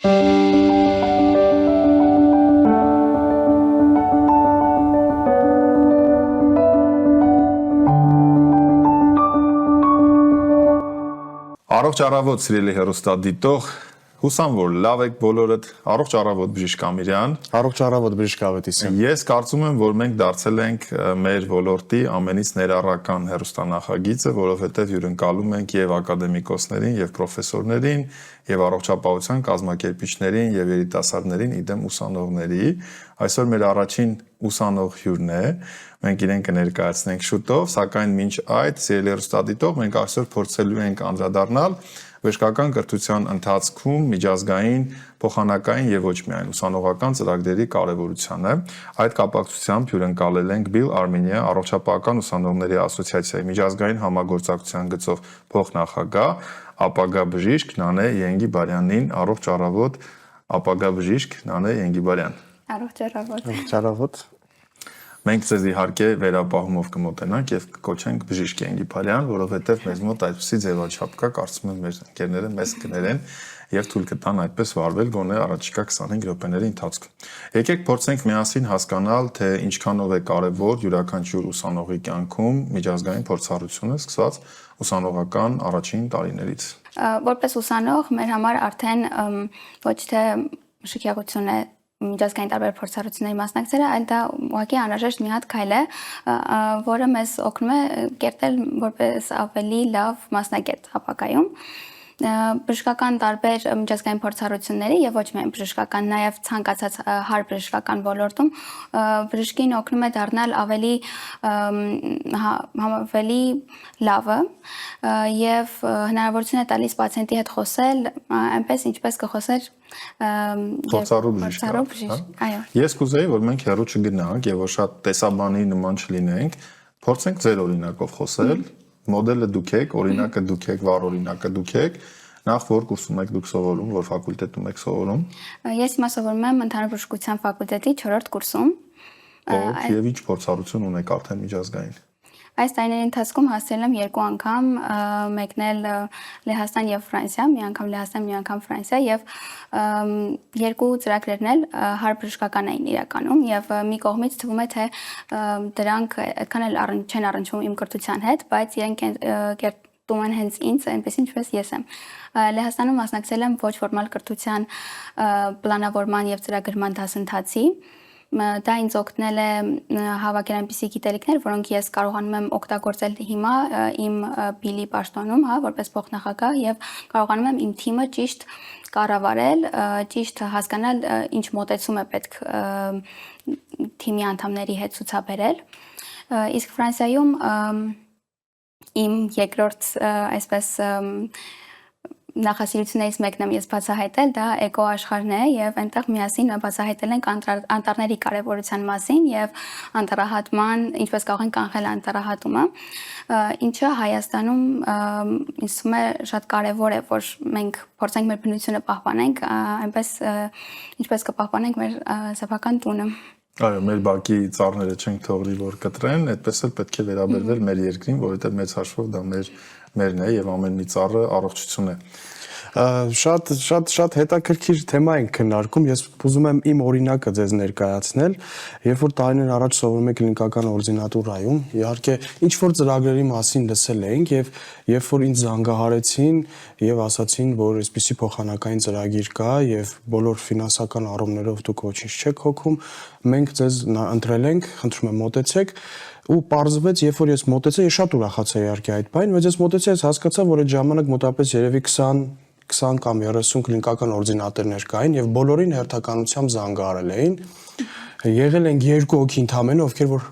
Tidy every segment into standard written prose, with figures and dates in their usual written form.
Առողջ առավոտ, սիրելի հեռուստադիտող, հուսամ որ լավ եք բոլորդ, առողջ առավոտ Բժիշկ Ամիրյան։ Առողջ առավոտ Բժիշկ Ավետիսյան։ Ես կարծում եմ, որ մենք դարձել ենք մեր ոլորտի ամենից ներառական հեռուստանախագիծը, որովհետև հյուրընկալում ենք եւ ակադեմիկոսներին, եւ պրոֆեսորներին, եւ առողջապահության կազմակերպիչներին եւ երիտասարդներին, իդեմ ուսանողների։ Այսօր մեր առաջին ուսանող հյուրն է։ Մենք իրեն կներկայացնենք շուտով, սակայն մինչ այդ, սիրելի հեռուստադիտող, մենք այսօր փորձելու ենք անդրադառնալ բժշկական կրթության ընթացքում միջազգային, փոխանակային եւ ոչ միայն ուսանողական ծրագրերի կարեւորությանը։ Այդ կապակցությամբ հյուրընկալել ենք Bill Armenia առողջապահական ուսանողների ասոցիացիայի միջազգային համագործակցության գծով փոխնախագահ, ապագա բժիշկ Նանե Ենգիբարյանին։ Առողջ առավոտ, ապագա բժիշկ Նանե Ենգիբարյան։ Առողջ առավոտ։ Առողջ առավոտ։ Մենք ձեզ իհարկե վերապահումով կմոտենանք եւ կկոչենք բժիշկ Ենգիբարյան, որովհետեւ մեզ մոտ այդպիսի ձևաչափ կա, կարծում եմ մեր ընկերները մեզ կներեն եւ թույլ կտան այդպես վարվել գոնե առաջիկա 25 րոպեների ընթացքում։ Եկեք փորձենք միասին հասկանալ, թե ինչքանով է կարեւոր յուրաքանչյուր ուսանողի կյանքում միջազգային փորձառությունը սկսված ուսանողական առաջին տարիներից։ Որպես ուսանող մեր համար արդեն ոչ թե շքեղություն է միջազգային տարբեր փորձառությունների մասնակցելը, այլ դա ուղղակի անհրաժեշտ մի հատ քայլ է, որը մեզ օգնում է կերտել որպես ավելի լավ մասնագետ ապագայում։ Բժշկական տարբեր միջազգային փորձառությունների եւ ոչ միայն բժշկական, նաեւ ցանկացած հարբժշկական ոլորտում բժշկին օգնում է դառնալ ավելի լավը եւ հնարավորություն է տալիս պացիենտի հետ խոսել այնպես ինչպես կխոսեր փորձառու բժիշկ։ Այո։ Ես կուզեի, որ մենք հեռու չգնանք եւ որ շատ տեսաբանի նման չլինենք, փորձենք ձեր օրինակով խոսել։ Մոդելը դուք եք, օրինակը դուք եք, վառ օրինակը դուք եք։ Նախ որ կուրսում եք դուք սովորում, որ ֆակուլտետում եք սովորում։ Ես հիմա սովորում եմ ընդհանուր բժշկության ֆակուլտետի 4-րդ կուրսում։ Ո՞վ եւ ինչ փորձառություն ունեք արդեն միջազգային։ Այս տարիների ընթացքում հասցրել եմ 2 անգամ մեկնել Լեհաստան եւ Ֆրանսիա, մի անգամ Լեհաստան, մի անգամ Ֆրանսիա եւ 2 ծրագրերն էլ հարբժշկական էին իրականում եւ մի կողմից թվում է թե դրանք այդքան էլ չեն առնչվում իմ կրթության հետ, բայց իրենք տում են հենց ինձ, այնպես ինչպես ես եմ։ Լեհաստանում մասնակցել եմ ոչ ֆորմալ կրթության պլանավորման եւ ծրագրման դասընթացի։ Դա ինձ օգնել է հավաքել այնպիսի գիտելիքներ, որոնք ես կարողանում եմ օգտագործել հիմա իմ բիլի պաշտոնում, որպես փոխնախագահ եւ կարողանում եմ իմ թիմը ճիշտ կառավարել, ճիշտ հասկանալ ինչ մոտեցում է պետք թիմի անդամների հետ ցուցաբերել։ Իսկ Ֆրանսիայում իմ երկրորդ այսպես նախասիրություններից մեկն եմ ես բացահայտել, դա էկո աշխարհն է եւ այնտեղ միասին բացահայտել ենք անտառների կարեւորության մասին եւ անտառահատման, ինչպես կարող են կանխել անտառահատումը, ինչը Հայաստանում ինձ թվում է շատ կարեւոր է, որ մենք փորձենք մեր բնությունը պահպանենք, այնպես ինչպես կպահպանենք մեր սեփական տունը։ Այո, մեր բակի ծառները չենք թողնի, որ կտրեն, այդպես էլ պետք է վերաբերվել մեր երկրին, որովհետև մեծ հաշվով դա մերն է եւ ամեն մի ծառը առողջություն է։ Շատ հետաքրքիր թեմա ենք քննարկում։ Ես ուզում եմ իմ օրինակը ձեզ ներկայացնել, երբ որ տարիներ առաջ սովորում եք կլինիկական օրդինատուրայում, իհարկե ինչ որ ծրագրերի մասին լսել էինք եւ երբ որ ինձ զանգահարեցին եւ ասացին, որ այսպիսի փոխանակային ծրագիր կա եւ բոլոր ֆինանսական առումներով դուք ոչինչ չեք հոգում, մենք ձեզ ընտրել ենք, խնդրում եմ մոտեցեք ու պարզվեց, երբ որ ես մոտեցա, ես շատ ուրախացա իհարկե այդ բանին, բայց ես մոտեցա, ես հասկացա, որ այդ ժամանակ մոտավորապես երևի 20 կամ 30 կլինիկական օրդինատորներ կային եւ բոլորին հերթականությամբ զանգահարել էին։ Եղել են 2 հոգի ընդամենը, ովքեր որ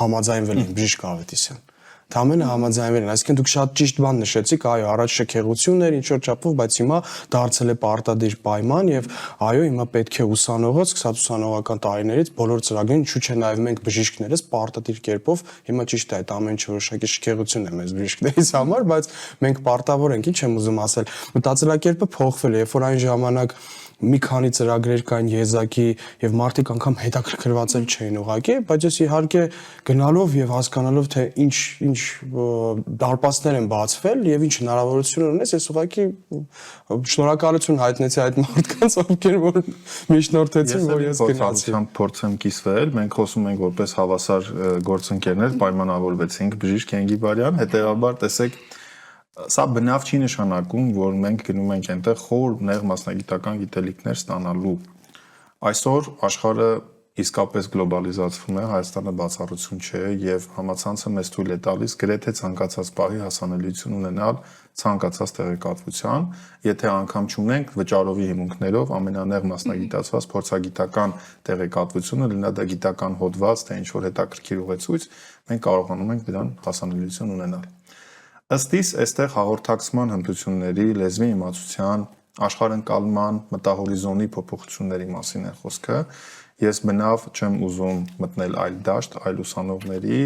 համաձայնվել են բժիշկ Ավետիսյան։ Ընդամենը համաձայնվել են, այսինքն դուք շատ ճիշտ բան նշեցիք, այո, առաջ շքեղություն էր ինչ-որ չափով, բայց հիմա դարձել է պարտադիր պայման եւ այո, հիմա պետք է ուսանողը սկսած ուսանողական տարիներից բոլոր ծրագրերին, ինչու՞ չէ նաեւ մենք բժիշկներս պարտադիր կերպով, հիմա ճիշտ է այդ ամեն ինչը որոշակի շքեղություն է մեզ բժիշկներից համար, բայց մենք պարտավոր ենք, ինչ եմ ուզում ասել, մտածելակերպը փոխվել է, երբ որ այն ժամանակ մի քանի ծրագրեր կային եզակի եւ մարդիկ անգամ հետաքրքրված էլ չէին ուղղակի, բայց ես իհարկե գնալով եւ հասկանալով թե ինչ դարպասներ են բացվել եւ ինչ հնարավորություն ունես, ես ուղղակի շնորհակալություն հայտնեցի այդ մարդկանց, ովքեր որ միջնորդեցին, որ ես գնացի։ Փորձեմ կիսվել, մենք խոսում ենք որպես հավասար գործընկերներ, պայմանավորվեցինք Բժիշկ Հենգիբարյան, հետեւաբար տեսեք սա բնավ չի նշանակում, որ մենք գնում ենք այնտեղ խոր նեղ մասնագիտական գիտելիքներ ստանալու։ Այսօր աշխարհը իսկապես գլոբալիզացվում է, Հայաստանը բացառություն չէ եւ համացանցը մեզ թույլ է տալիս գրեթե ցանկացած պահի հասանելիություն ունենալ ցանկացած տեղեկատվության, եթե անգամ չունենք վճարովի հիմունքներով ամենանեղ մասնագիտացված փորձագիտական տեղեկատվությունը, լինա դա գիտական հոդված, թե ինչ որ հետաքրքիր ուղեցույց, մենք կարողանում ենք դրան հասանելիություն ունենալ։ Ըստ իս, այստեղ հաղորդակցման հմտությունների, լեզվի իմացության, աշխարհընկալման, մտահորիզոնի փոփոխությունների մասին է խոսքը։ Ես բնավ չեմ ուզում մտնել այլ դաշտ, այլ ուսանողների,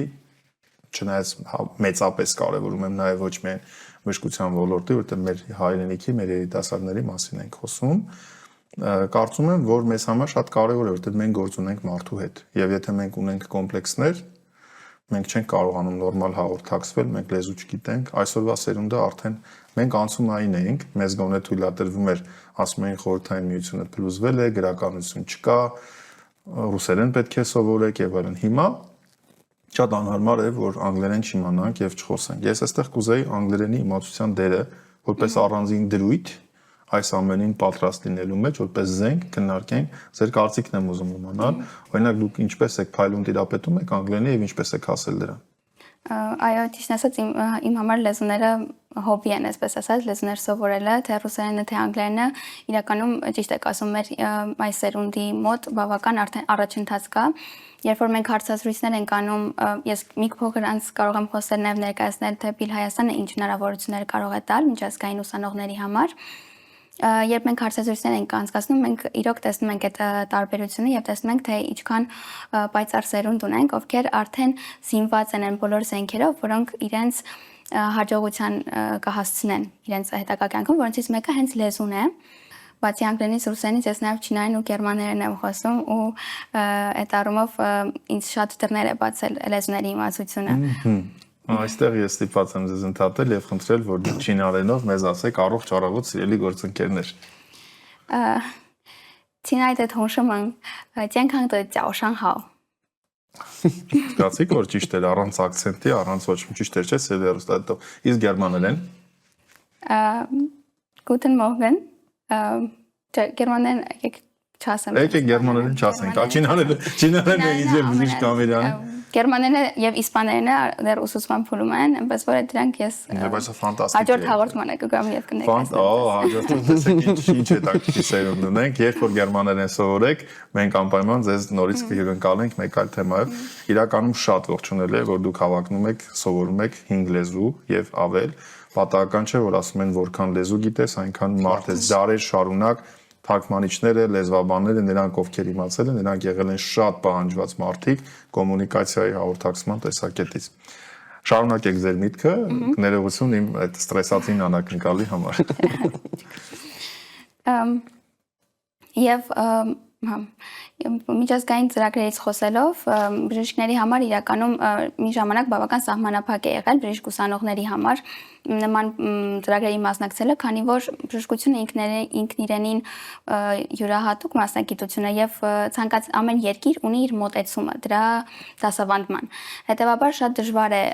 չնայած մեծապես կարևորում եմ նաև ոչ միայն բժշկության ոլորտի, որտեղ մեր հայրենիքի, մեր երիտասարդների մասին ենք խոսում, կարծում եմ, որ մեզ համար շատ կարևոր է, որտեղ մենք գործ ունենք մարդու հետ, եւ եթե մենք ունենք կոմպլեքսներ, մենք չենք կարողանում նորմալ հաղորդակցվել, մենք լեզու չգիտենք, այսօրվա սերունդը արդեն մենք անցումային էինք, մեզ գոնե թույլատրվում էր, ասում էին խորհրդային միությունը փլուզվել է, գրականություն չկա, ռուսերեն պետք է սովորեք եւ այլն։ Հիմա շատ անհարմար է, որ անգլերեն չիմանանք եւ չխոսենք։ Ես այստեղ կուզեի անգլերենի իմացության դերը որպես առանձին դրույթ այս ամենին պատրաստ լինելու մեջ, որպես զենք քննարկենք, ձեր կարծիքն եմ ուզում իմանալ, օրինակ դուք ինչպես եք փայլուն տիրապետում եք անգլերենի եւ ինչպես եք հասել դրան։ Այո, ճիշտ ասած իմ համար լեզուները հոբի են, այսպես ասած, լեզուներ սովորելը, թե ռուսերենը, թե անգլերենը, իրականում ճիշտ եք ասում, մեր այս սերունդի մոտ բավական արդեն առաջընթաց կա, երբ որ մենք հարցազրույցներ ենք անում, ես մի փոքր անց կարող եմ խոսել նաև ներկայացնել, թե Բիլ Հայաստանը ինչ հնարավորություններ կարող է տալ միջազգային ուսանողների համար։ Երբ մենք հարցազրույցներ ենք անցկացնում, մենք իրոք տեսնում ենք այդ տարբերությունը եւ տեսնում ենք, թե ինչքան պայծառ սերունդ ունենք, ովքեր արդեն զինված են այն բոլոր զենքերով, որոնք իրենց հաջողության կհասցնեն իրենց հետագա կյանքում, որոնցից մեկը հենց լեզուն է։ Բացի անգլերենից, ռուսերենից ես նաև չինարեն ու գերմաներեն եմ խոսում ու այդ առումով ինձ շատ դռներ է բացել լեզուների իմացությունը։ Այստեղ ես ստիպված եմ ձեզ ընդհատել եւ խնդրել, որ դուք չինարենով մեզ ասեք առողջ առավոտ սիրելի գործընկերներ։ 亲爱的同事们，健康的早上好。 Զգացիք, որ ճիշտ էր առանց ակցենտի, առանց ոչ մի ճիշտ էր, չէ՞, սելերոստատով։ Իսկ գերմաներեն։ Guten Morgen. Գերմաներեն եկեք չասեմ։ Եկեք գերմաներեն չասենք։ Չինարենը իջե բժիշկ Կամերյանը։ Գերմաներենը եւ իսպաներենը դեռ ուսուցման փուլում են, այնպես որ դրանք ես Բայց ֆանտաստիկ է։ հաջորդ հաղորդմանը կգամ եւ կներկայացնեմ։ Հաջորդը տեսեք ինչ հետաքրքիր սերունդ ունենք, երբ որ գերմաներեն սովորեք, մենք անպայման ձեզ նորից կհյուրընկալենք մեկ այլ թեմայով։ Իրականում շատ ողջունել է, որ դուք հավակնում եք, սովորում եք 5 լեզու եւ ավել։ Պատահական չէ, որ ասում են որքան լեզու գիտես, այնքան մարդ ես դարեր շարունակ թարգմանիչները, լեզվաբանները, նրանք ովքեր իմացել են, նրանք եղել են շատ պահանջված մարդիկ կոմունիկացիայի հաղորդակցման տեսակետից։ Շարունակեք ձեր միտքը, ներողություն իմ այդ ստրեսացին անակնկալի համար։ Եվ միջազգային ծրագրերից խոսելով բժիշկների համար իրականում մի ժամանակ բավական սահմանափակ է եղել բժիշկ ուսանողների համար նման ծրագրերի մասնակցելը, քանի որ բժշկությունը ինքն իրենին յուրահատուկ մասնագիտություն է եւ ցանկացած ամեն երկիր ունի իր մոտեցումը դրա դասավանդման։ Հետեւաբար շատ դժվար է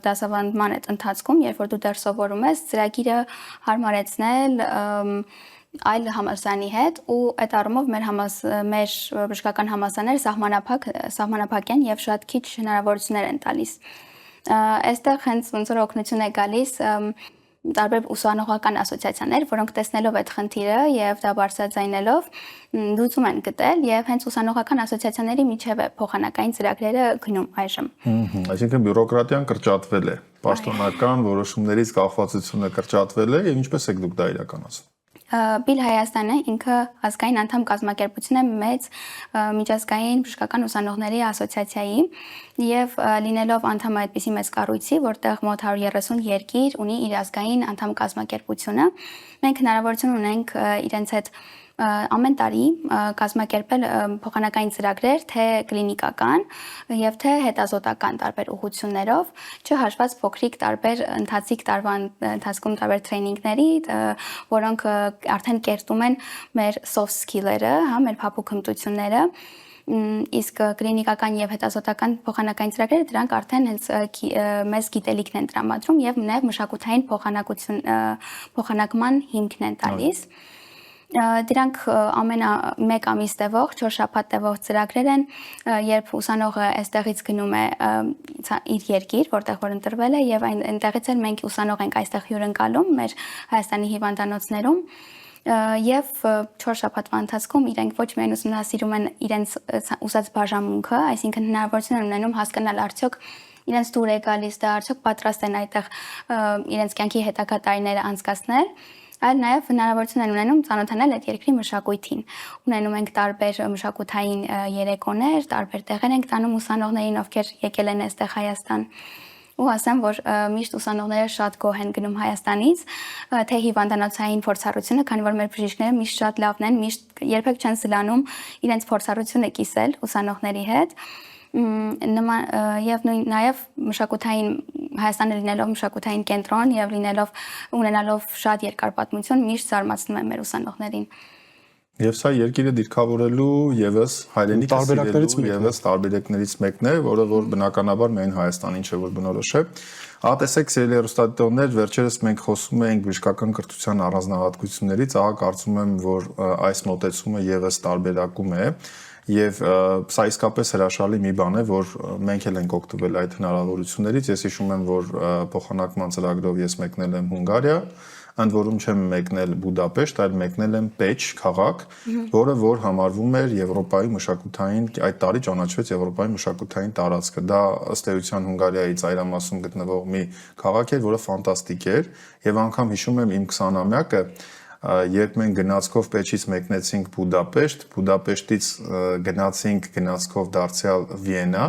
դասավանդման այդ ընթացքում, երբ որ դու դեռ սովորում ես, ծրագիրը հարմարեցնել այլ համալսարանի հետ ու այդ առումով մեր բժշկական համալսարանները սահմանափակ են եւ շատ քիչ հնարավորություններ են տալիս։ Այստեղ հենց ոնց որ օգնություն է գալիս տարբեր ուսանողական ասոցիացիաներ, որոնք տեսնելով այդ խնդիրը եւ դա բարձրաձայնելով լուծում են գտել եւ հենց ուսանողական ասոցիացիաների միջև է փոխանակային ծրագրերը գնում այժմ։ Այսինքն բյուրոկրատիան կրճատվել է, պաշտոնական որոշումներից կախվածությունը կրճատվել է եւ ինչպես եք դուք դա իրականացնում։ Բիլ Հայաստանը ինքը ազգային անդամ կազմակերպություն է մեծ միջազգային բժշկական ուսանողների ասոցիացիայի եւ լինելով անդամ այդպիսի մեծ կառույցի, որտեղ մոտ 130 երկիր ունի իր ազգային անդամ կազմակերպությունը, մենք հնարավորություն ունենք իրենց հետ ամեն տարի կազմակերպել փոխանակային ծրագրեր, թե կլինիկական եւ թե հետազոտական տարբեր ուղղություններով, չհաշված փոքրիկ տարբեր ընթացիկ տարվա ընթացքում տարբեր տրեյնինգների, որոնք արդեն կերտում են մեր soft skill-երը, հա, մեր փափուկ հմտությունները, իսկ կլինիկական եւ հետազոտական փոխանակային ծրագրերը դրանք արդեն հենց մեծ գիտելիքն են տրամադրում եւ նաեւ մշակութային փոխանակման հիմքն են տալիս։ Դրանք մեկ ամիս տևող, 4 շաբաթ տևող ծրագրեր են, երբ ուսանողը այստեղից գնում է իր երկիր, որտեղ որ ընտրվել է եւ այնտեղից էլ մենք ուսանող ենք այստեղ հյուրընկալում մեր Հայաստանի հիվանդանոցներում եւ 4 շաբաթվա ընթացքում իրենք ոչ միայն ուսումնասիրում են իրենց ուզած բաժանմունքը, այսինքն հնարավորություն են ունենում հասկանալ արդյոք իրենց դուր է գալիս դա, արդյոք պատրաստ են այդտեղ իրենց կյանքի հետագա տարիները անցկացնել, այլ նաև հնարավորություն են ունենում ծանոթանալ այդ երկրի մշակույթին։ Ունենում ենք տարբեր մշակութային երեկոներ, տարբեր տեղեր ենք տանում ուսանողներին, ովքեր եկել են այստեղ Հայաստան։ Ու ասեմ, որ միշտ ուսանողները շատ գոհ են գնում Հայաստանից, թե հիվանդանոցային փորձառությունը, քանի որ մեր բժիշկները միշտ շատ լավն են, միշտ երբեք չեն զլանում իրենց փորձառությունը կիսել ուսանողների հետ։ Եվ նաև մշակութային Հայաստանը լինելով մշակութային կենտրոն եւ ունենալով շատ երկար պատմություն, միշտ զարմացնում է մեր ուսանողներին։ Եվ սա երկիրը դիրքավորելու եւս հայրենիքը սիրելու եւս տարբերակներից մեկն է, որը որ բնականաբար միայն Հայաստանին չէ որ բնորոշ է։ Տեսեք, սիրելի հեռուստադիտողներ, վերջերս մենք խոսում էինք բժշկական կրթության առանձնահատկություններից, ահա կարծում եմ, որ այս մոտեցումը եւս տարբերակում է եւ սա իսկապես հրաշալի մի բան է, որ մենք էլ ենք օգտվել այդ հնարավորություններից։ Ես հիշում եմ, որ փոխանակման ծրագրով ես մեկնել եմ Հունգարիա, ընդ որում չեմ մեկնել Բուդապեշտ, այլ մեկնել եմ Պեչ քաղաք, որը որ համարվում էր Եվրոպայի մշակութային, այդ տարի ճանաչվեց Եվրոպայի մշակութային տարածքը։ Դա ըստ էության Հունգարիայի ծայրամասում գտնվող մի քաղաք էր, որը ֆանտաստիկ էր, եւ անգամ հիշում եմ իմ 20-ամյակը, երբ մենք գնացքով Պեչից մեկնեցինք Բուդապեշտ, Բուդապեշտից գնացինք գնացքով դարձյալ Վիեննա,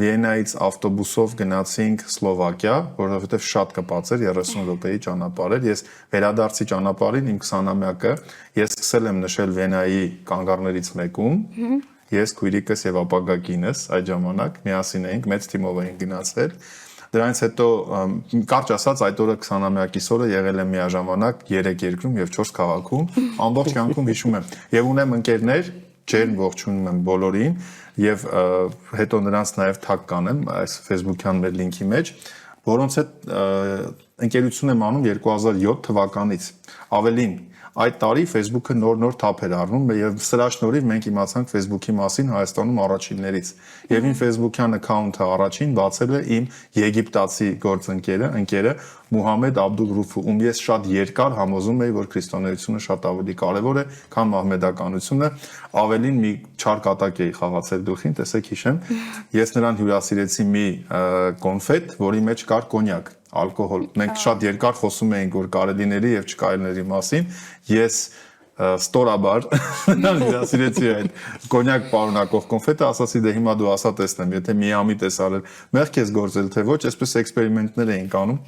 Վիեննայից ավտոբուսով գնացինք Սլովակիա, որովհետև շատ կպած էր 30 րոպեի ճանապարհ էր։ Ես վերադարձի ճանապարհին իմ 20-ամյակը ես սկսել եմ նշել Վիեննայի կանգառներից մեկում, ես քույրիկս եւ ապագա կինս այդ ժամանակ միասին էինք, մեծ թիմով էինք գնացել։ Դրանից հետո կարճ ասած այդ օրը 20-ամյակիս օրը եղել եմ միաժամանակ 3 երկրում եւ 4 քաղաքում, ամբողջ կյանքում հիշում եմ։ Եվ ունեմ ընկերներ, ջերմ ողջունում եմ բոլորին եւ հետո նրանց նաեւ թագ կանեմ այս Facebook-յան մեր լինքի մեջ, որոնց հետ ընկերություն եմ անում 2007 թվականից։ Ավելին այդ տարի Facebook-ը նոր թափ էր առնում եւ սրա շնորհիվ մենք իմացանք Facebook-ի մասին Հայաստանում առաջիններից։ Եվ իմ Facebook-յան account-ը առաջին բացել է իմ եգիպտացի գործընկերը Մուհամեդ Աբդուլ Ռուֆը, ում ես շատ երկար համոզում էի, որ քրիստոնեությունը շատ ավելի կարևոր է, քան մահմեդականությունը, ավելին մի չար կատակ էի խաղացել գլխին, տեսեք հիշեմ, ես նրան հյուրասիրեցի մի կոնֆետ, որի մեջ կար կոնյակ, ալկոհոլ։ Մենք շատ երկար խոսում էինք որ կարելիների եւ չկարելիների մասին, ես ստորաբար նրան հյուրասիրեցի այդ կոնյակ պարունակող կոնֆետը, ասացի դե հիմա դու ասա տեսնեմ, եթե միամիտ ես արել, մեղք ես գործել թե ոչ, այսպես էքսպերիմենտներ էինք անում։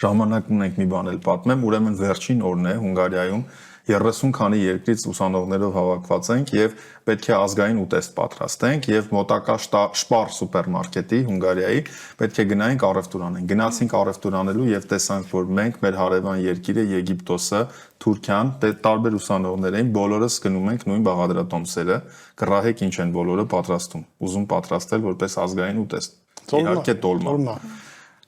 Ժամանակ ունենք մի բան էլ պատմեմ, ուրեմն վերջին օրն է Հունգարիայում 30 քանի երկրից ուսանողներով հավաքված ենք եւ պետք է ազգային ուտեստ պատրաստենք եւ մոտակա Շպար սուպերմարկետի Հունգարիայի պետք է գնայինք առևտուր անենք։ Գնացինք առևտուր անելու եւ տեսանք, որ մենք մեր հարևան երկիրը Եգիպտոսը, Թուրքիան, տարբեր ուսանողներ էին, բոլորս գնում ենք նույն բաղադրատոմսերը, կռահեք ինչ են բոլորը պատրաստում։ Ուզում պատրաստել որպես ազգային ուտեստ։ Իհարկե տոլմա։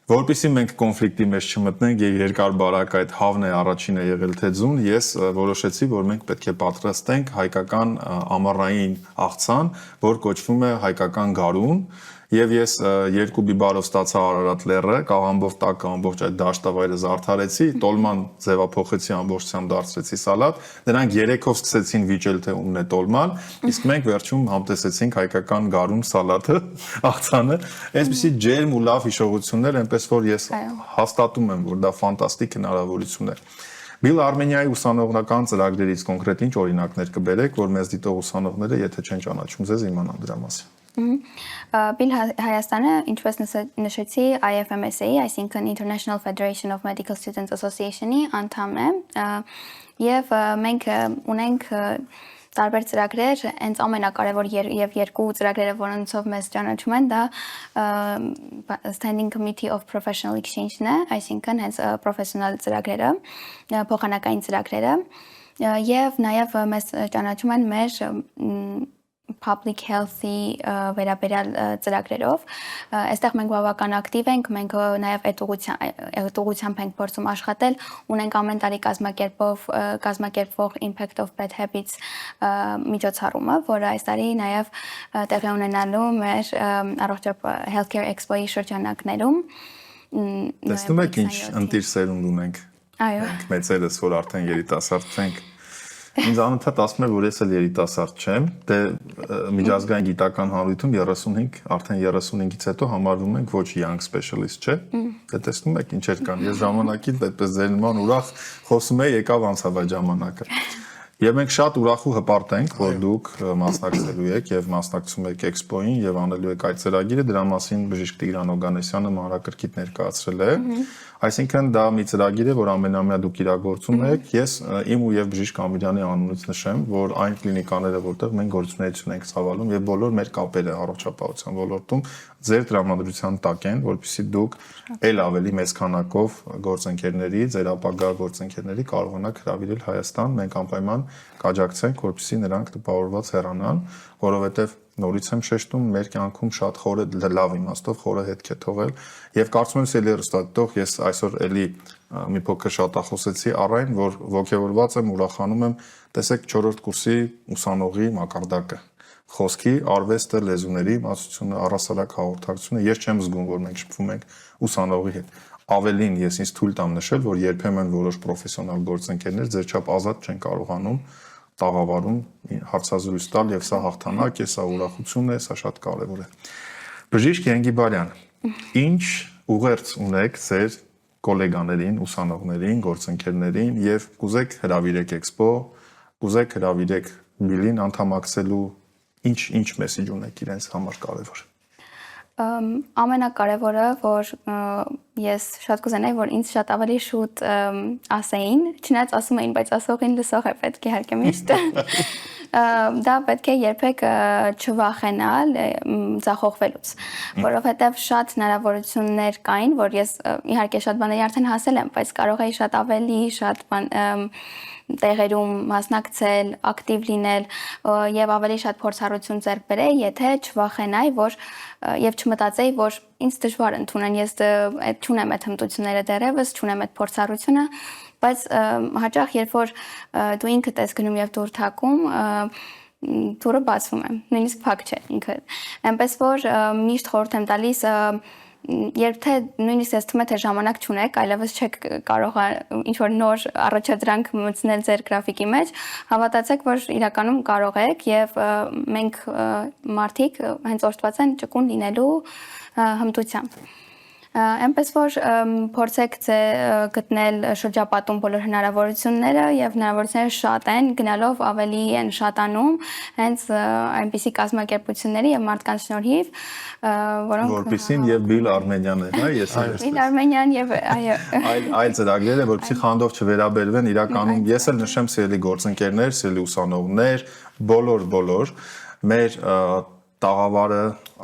Որպեսզի մենք կոնֆլիկտի մեջ չմտնենք եւ երկար բարակ այդ հավն է առաջինը եղել թե ձուն, ես որոշեցի, որ մենք պետք է պատրաստենք հայկական ամառային աղցան, որ կոչվում է հայկական գարուն, եւ ես 2 բիբարով ստացա Արարատ լեռը, կաղամբով տակը ամբողջ այդ դաշտավայրը զարդարեցի, տոլման ձևափոխեցի ամբողջությամբ դարձրեցի սալատ, նրանք 3-ով սկսեցին վիճել թե ումն է տոլման, իսկ մենք վերջում համտեսեցինք հայկական գարուն սալատը, աղցանը, այսպեսի ջերմ ու լավ հիշողություններ, այնպես որ ես հաստատում եմ, որ դա ֆանտաստիկ հնարավորություն է։ Բիլ Արմենիայի ուսանողական ծրագրերից կոնկրետ ինչ օրինակներ կբերեք, որ մեզ դիտող ուսանողները, եթե չեն ճանաչում ձեզ, իմանան դրա մասին։ Բիլ Հայաստանը, ինչպես նշեցի, IFMSA-ի, այսինքն International Federation of Medical Students Association-ի անդամ է, եւ մենք ունենք տարբեր ծրագրեր, հենց ամենակարևոր եւ երկու ծրագրերը, որոնցով մեզ ճանաչում են, դա Standing Committee of Professional Exchange-ն է, այսինքն հենց պրոֆեսիոնալ ծրագրերը, փոխանակային ծրագրերը, եւ նաեւ մեզ ճանաչում են մեր public health-ի վերաբերյալ ծրագրերով։ Այստեղ մենք բավական ակտիվ ենք, մենք նաև այդ ենք փորձում աշխատել, ունենք ամեն տարի կազմակերպվող Impact of Bad Habits միջոցառումը, որը այս տարի նաև տեղի ունենալու մեր Healthcare Expo-ի շրջանակներում։ Տեսնում եք ինչ ընտիր սերունդ ունենք։ Այո։ Մեծերս, որ արդեն երիտասարդ չենք։ Ինձ անընդհատ ասում է, որ ես էլ երիտասարդ չեմ, դե միջազգային գիտական հանրույթում 35, արդեն 35-ից հետո համարվում ենք ոչ young specialist, չէ՞։ Դե տեսնում եք ինչեր կան։ Ես ժամանակին այդպես ձեր նման ուրախ խոսում եի, եկավ անցավ այդ ժամանակը։ Եվ մենք շատ ուրախ ու հպարտ ենք, որ դուք մասնակցելու եք եւ մասնակցում եք Expo-ին եւ անելու եք այդ ծրագիրը, դրա մասին բժիշկ Տիգրան Օգանեսյանը մանրակրկիտ ներկայացրել է։ Այսինքն դա մի ծրագիր է, որ ամենամյա դուք իրագործում եք։ Ես իմ ու եւ բժիշկ Ամիրյանի անունից նշեմ, որ այն կլինիկաները, որտեղ մենք գործունեություն ենք ցավալում եւ բոլոր մեր կապերը առողջապահության ոլորտում ձեր տրամադրության տակ են, որպեսզի դուք ել ավելի մեծ քանակով գործընկերների, ձեր ապագա գործընկերների կարողանաք հրավիրել Հայաստան, մենք անպայման կաջակցենք, որպեսզի նրանք տպավորված հեռանան, որովհետեւ նորից եմ շեշտում, մեր կյանքում շատ խորը լավ իմաստով խորը հետք է թողել եւ կարծում եմ սելի հեռուստադիտող ես այսօր էլի մի փոքր շատախոսեցի առայն, որ ողջավորված եմ, ուրախանում եմ, տեսեք 4-րդ կուրսի ուսանողի մակարդակը խոսքի, արվեստը, լեզուների իմացությունը, առասարակ հաղորդակցությունը, ես չեմ զգում, որ մենք շփվում ենք ուսանողի հետ։ Ավելին ես ինձ թույլ տամ նշել, որ երբեմն որոշ պրոֆեսիոնալ գործընկերներ ձեր չափ ազատ չեն կարողանում տաղավարում հարցազրույց տալ եւ սա հաղթանակ է, սա ուրախություն է, սա շատ կարեւոր է։ Բժիշկ Ենգիբարյան, ինչ ուղերձ ունեք ձեր գոլեգաներին, ուսանողներին, գործընկերներին եւ կուզեք հրավիրեք Expo, կուզեք հրավիրեք Բիլին անդամակցելու, ինչ մեսեջ ունեք իրենց համար կարեւոր։ Ամենակարևորը, որ ես շատ կուզենայի, որ ինձ շատ ավելի շուտ ասեին, չնայած ասում էին, բայց ասողին լսող է պետք է իհարկե միշտ։ Դա պետք է երբեք չվախենալ ձախողվելուց, որովհետև շատ հնարավորություններ կային, որ ես իհարկե շատ բաների արդեն հասել եմ, բայց կարող էի շատ ավելի, շատ տեղերում մասնակցել, ակտիվ լինել եւ ավելի շատ փորձառություն ձեռք բերեի, եթե չվախենայի, որ եւ չմտածեի, որ ինձ դժվար ընդունեն, ես այդ չունեմ այդ հմտությունները դեռևս, չունեմ այդ փորձառությունը, բայց հաճախ երբ որ դու ինքդ ես գնում եւ դուր թակում, դուրը բացվում է, նույնիսկ փակ չէ ինքը։ Այնպես որ միշտ խորհուրդ եմ տալիս երբ թե նույնիսկ ես թվում է թե ժամանակ չունեք, այլևս չեք կարող ինչ-որ նոր առաջադրանք մտցնել ձեր գրաֆիկի մեջ, հավատացեք, որ իրականում կարող եք եւ մենք մարդիկ հենց օժտված են ճկուն լինելու հմտությամբ։ Այնպես որ փորձեք գտնել շրջապատում բոլոր հնարավորությունները եւ հնարավորությունները շատ են, գնալով ավելի են շատանում հենց այնպիսի կազմակերպությունների եւ մարդկանց շնորհիվ, որոնք որպեսին եւ Բիլ Արմենյանն է, հա, ես եմ։ Բիլ Արմենյան եւ այո։ Այլ ծրագրերը, որպեսի խանդով չվերաբերվեն, իրականում ես էլ նշեմ սիրելի գործընկերներ, սիրելի ուսանողներ, բոլոր մեր տաղավարը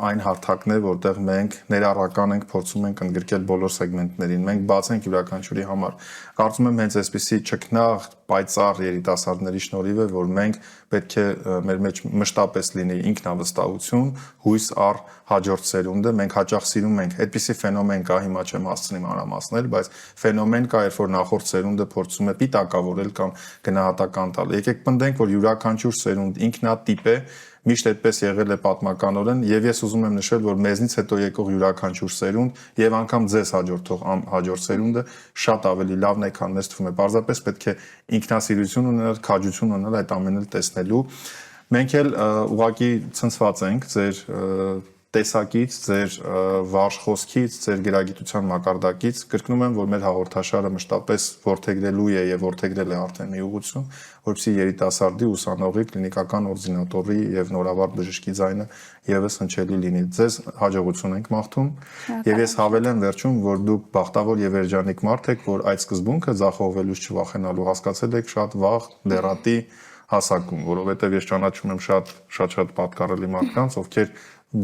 այն հարթակն է, որտեղ մենք ներառական ենք, փորձում ենք ընդգրկել բոլոր սեգմենտներին, մենք բաց ենք յուրաքանչյուրի համար։ Կարծում եմ հենց այսպիսի ճգնաղ, պայծառ երիտասարդների շնորհիվ է, որ մենք պետք է մեր մեջ մշտապես լինի ինքնավստահություն, հույս առ հաջորդ սերունդը, մենք հաճախ սիրում ենք, այդպիսի ֆենոմեն կա, հիմա չեմ հասցնի մանրամասնել, բայց ֆենոմեն կա, երբ որ նախորդ սերունդը փորձում է պիտակավորել կամ գնահատական տալ։ Եկեք պնդենք, որ յուրաքանչյուր սերունդ ինքնատիպ է, միշտ այդպես եղել է պատմականորեն եւ ես ուզում եմ նշել, որ մեզնից հետո եկող յուրաքանչյուր սերունդ եւ անգամ ձեզ հաջորդ սերունդը շատ ավելի լավն է, քան մեզ թվում է։ Պարզապես պետք է ինքնասիրություն ունենալ, քաջություն ունենալ այդ ամենը տեսնելու։ Մենք էլ ուղղակի ցնցված ենք ձեր տեսակից, ձեր վարժ խոսքից, ձեր գրագիտության մակարդակից կրկնում եմ, որ մեր հաղորդաշարը մշտապես որդեգրելու է եւ որդեգրել է արդեն մի ուղղություն, որովհետեւ երիտասարդի ուսանողի կլինիկական օրդինատորի եւ նորաբար բժշկի ձայնը եւս հնչելի լինի։ Ձեզ հաջողություն ենք մաղթում եւ ես հավելեմ վերջում, որ դուք բախտավոր եւ երջանիկ մարդ եք, որ այդ սկզբունքը ձախողվելուց չվախենալու հասկացել եք շատ վաղ դեռատի հասակում, որովհետեւ ես ճանաչում եմ շատ պատկառելի մարդկանց, ովքեր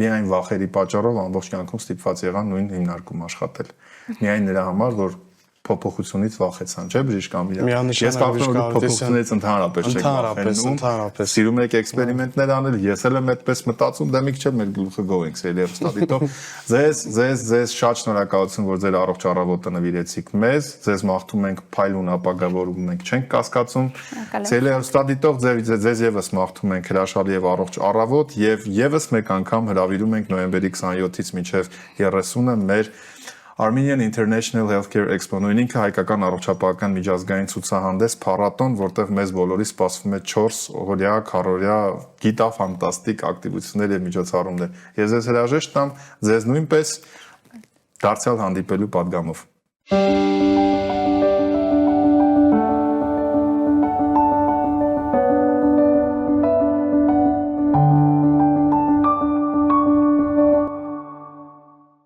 միայն վախերի պատճառով ամբողջ կյանքում ստիպված եղան նույն հիմնարկում աշխատել։ Միայն նրա համար, որ փոփոխությունից վախեցան, չէ՞ բժիշկ Ամիրյան։ Ես կարծում եմ փոփոխությունից ընդհանրապես չեք վախենում։ Սիրում եք էքսպերիմենտներ անել, ես էլ եմ այդպես մտածում, դե մի քիչ մեր գլուխը գոհենք սելիեր ստադիտով։ Ձեզ շատ շնորհակալություն, որ ձեր առողջ առավոտը նվիրեցիք մեզ։ Ձեզ մաղթում ենք փայլուն ապագա, որում մենք չենք կասկածում։ Սելիեր ստադիտով ձեզ եւս մաղթում ենք հրաշալի եւ առողջ առավոտ եւ եւս մեկ անգամ հրավիրում ենք նոյեմբերի 27-ից մինչեւ 30-ը մեր Armenian International Healthcare Expo նույն ինքը հայկական առողջապահական միջազգային ցուցահանդես փառատոն, որտեղ մեզ բոլորի սպասվում է 4 օրյա, քառօրյա գիտաֆանտաստիկ ակտիվություններ եւ միջոցառումներ։ Ես ձեզ հրաժեշտ տամ, ձեզ նույնպես դարձյալ հանդիպելու պատգամով։